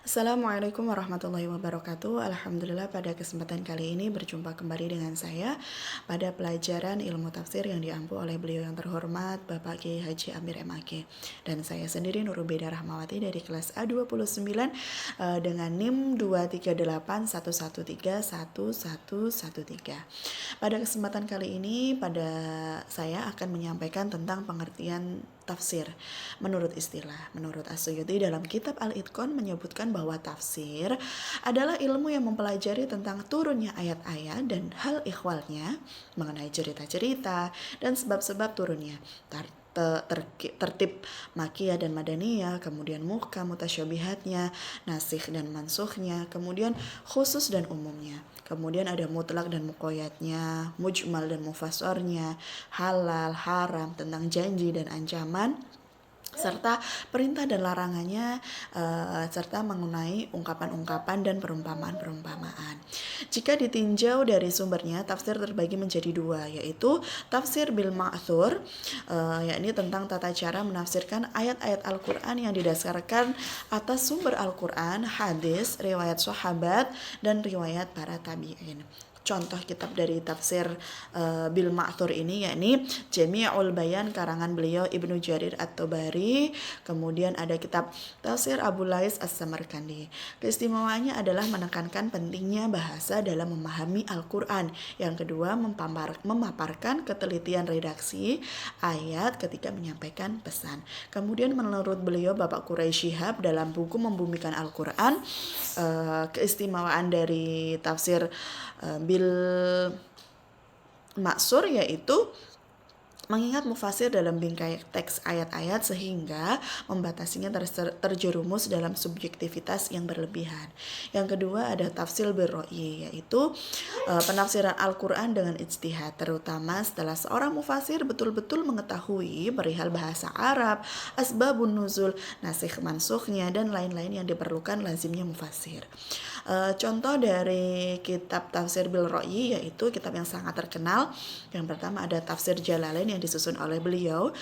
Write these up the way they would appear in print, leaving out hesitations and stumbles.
Assalamualaikum warahmatullahi wabarakatuh. Alhamdulillah pada kesempatan kali ini berjumpa kembali dengan saya pada pelajaran ilmu tafsir yang diampu oleh beliau yang terhormat Bapak Kiai Haji Amir MAG. Dan saya sendiri Nurubeda Rahmawati dari kelas A29 dengan NIM 23811311113. Pada kesempatan kali ini saya akan menyampaikan tentang pengertian tafsir menurut istilah. Menurut As-Suyuti dalam kitab Al-Itqan menyebutkan bahwa tafsir adalah ilmu yang mempelajari tentang turunnya ayat-ayat dan hal ikhwalnya mengenai cerita-cerita dan sebab-sebab turunnya. Tertib makiyah dan madaniyah, kemudian muhkam mutasyabihatnya, nasikh dan mansukhnya, kemudian khusus dan umumnya. Kemudian ada mutlak dan muqayyadnya, mujmal dan mufassarnya, halal, haram, tentang janji dan ancaman, serta perintah dan larangannya, serta mengenai ungkapan-ungkapan dan perumpamaan-perumpamaan. Jika ditinjau dari sumbernya, tafsir terbagi menjadi dua, yaitu tafsir bil ma'thur, yakni tentang tata cara menafsirkan ayat-ayat Al-Quran yang didasarkan atas sumber Al-Quran, hadis, riwayat sahabat, dan riwayat para tabi'in. Contoh kitab dari tafsir bil ma'thur ini yakni Jami'ul Bayan karangan beliau Ibnu Jarir At-Tabari. Kemudian ada kitab tafsir Abu Lais As-Samarkandi. Keistimewaannya adalah menekankan pentingnya bahasa dalam memahami Al-Quran. Yang kedua, memaparkan ketelitian redaksi ayat ketika menyampaikan pesan. Kemudian menurut beliau Bapak Quraisy Shihab dalam buku Membumikan Al-Quran, keistimewaan dari tafsir bil maksur yaitu mengingat mufasir dalam bingkai teks ayat-ayat sehingga membatasinya terjerumus dalam subjektivitas yang berlebihan. Yang kedua ada tafsir birro'i, yaitu penafsiran Al-Quran dengan ijtihad, terutama setelah seorang mufasir betul-betul mengetahui perihal bahasa Arab, asbabun nuzul, nasikh mansukhnya, dan lain-lain yang diperlukan lazimnya mufasir. Contoh dari kitab tafsir birro'i yaitu kitab yang sangat terkenal. Yang pertama ada tafsir Jalalain yang disusun oleh beliau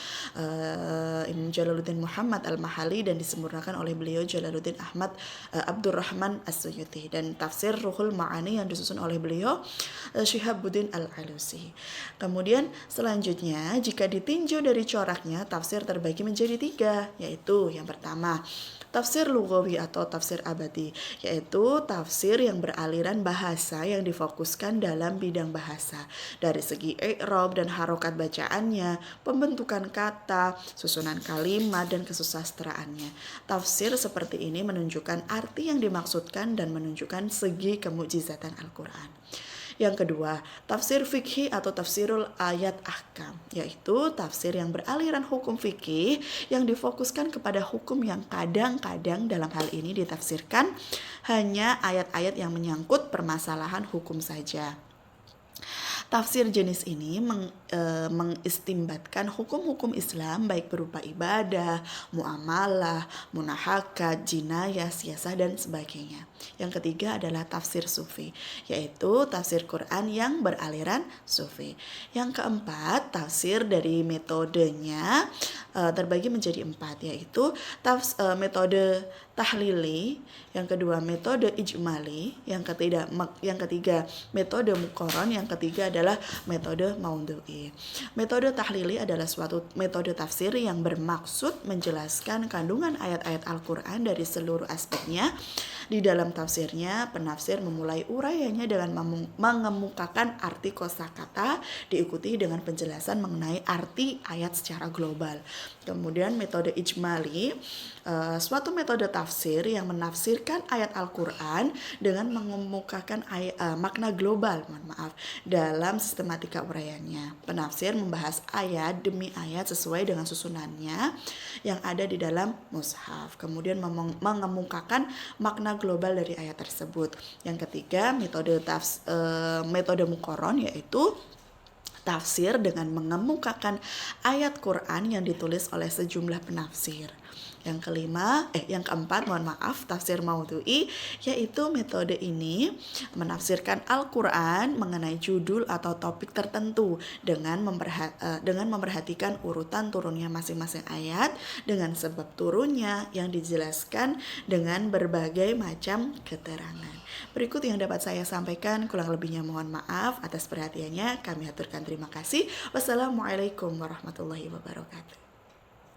Imam Jalaluddin Muhammad Al-Mahali dan disempurnakan oleh beliau Jalaluddin Ahmad Abdurrahman As-Suyuti, dan tafsir Ruhul Ma'ani yang disusun oleh beliau Syihabuddin Al-Alusi. Kemudian selanjutnya jika ditinjau dari coraknya, tafsir terbagi menjadi tiga, yaitu yang pertama tafsir lugawi atau tafsir abadi, yaitu tafsir yang beraliran bahasa yang difokuskan dalam bidang bahasa dari segi i'rab dan harokat bacaannya, pembentukan kata, susunan kalimat, dan kesusastraannya. Tafsir seperti ini menunjukkan arti yang dimaksudkan dan menunjukkan segi kemukjizatan Al-Quran. Yang kedua, tafsir fikih atau tafsirul ayat ahkam, yaitu tafsir yang beraliran hukum fikih yang difokuskan kepada hukum yang kadang-kadang dalam hal ini ditafsirkan hanya ayat-ayat yang menyangkut permasalahan hukum saja. Tafsir jenis ini mengistimbatkan hukum-hukum Islam baik berupa ibadah, muamalah, munahakat, jinayah, siasah, dan sebagainya. Yang ketiga adalah tafsir sufi, yaitu tafsir Quran yang beraliran sufi. Yang keempat, tafsir dari metodenya terbagi menjadi empat, yaitu metode tahlili, yang kedua metode ijmali, yang ketiga metode muqaron, yang ketiga adalah metode maudhu'i. Metode tahlili adalah suatu metode tafsir yang bermaksud menjelaskan kandungan ayat-ayat Al-Quran dari seluruh aspeknya. Di dalam tafsirnya, penafsir memulai uraiannya dengan mengemukakan arti kosakata, diikuti dengan penjelasan mengenai arti ayat secara global. Kemudian metode ijmali, suatu metode tafsir yang menafsirkan ayat Al-Quran dengan mengemukakan makna global, dalam sistematika uraiannya. Penafsir membahas ayat demi ayat sesuai dengan susunannya yang ada di dalam mushaf, kemudian mengemukakan makna global dari ayat tersebut. Yang ketiga, metode muqaron, yaitu tafsir dengan mengemukakan ayat Quran yang ditulis oleh sejumlah penafsir. Yang keempat, mohon maaf, tafsir maudhu'i, yaitu metode ini menafsirkan Al-Quran mengenai judul atau topik tertentu dengan memperhatikan urutan turunnya masing-masing ayat dengan sebab turunnya yang dijelaskan dengan berbagai macam keterangan. Berikut yang dapat saya sampaikan, kurang lebihnya mohon maaf atas perhatiannya. Kami haturkan terima kasih. Wassalamualaikum warahmatullahi wabarakatuh.